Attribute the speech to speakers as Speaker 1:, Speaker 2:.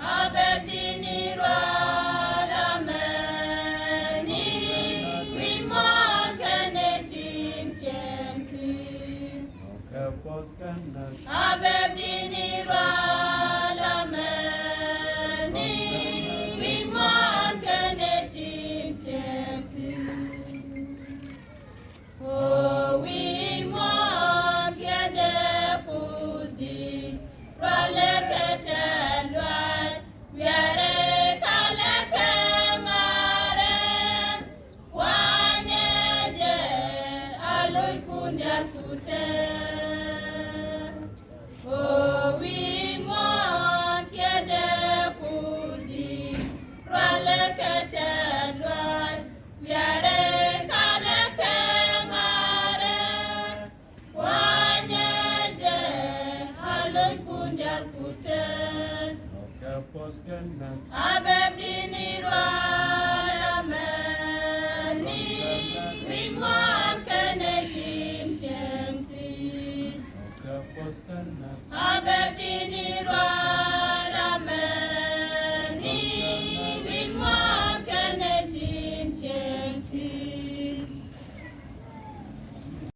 Speaker 1: abedini rameni wimon kenetin siensi abedini rameni wimon kenetin siensi oh wimon kede pudi ralekete luat biare kaleke ngare wanyeje aloy kundiat kute oh wimon kede pudi ralekete luat biare kaleke ngare wanyeje aloy kundiat kute abedini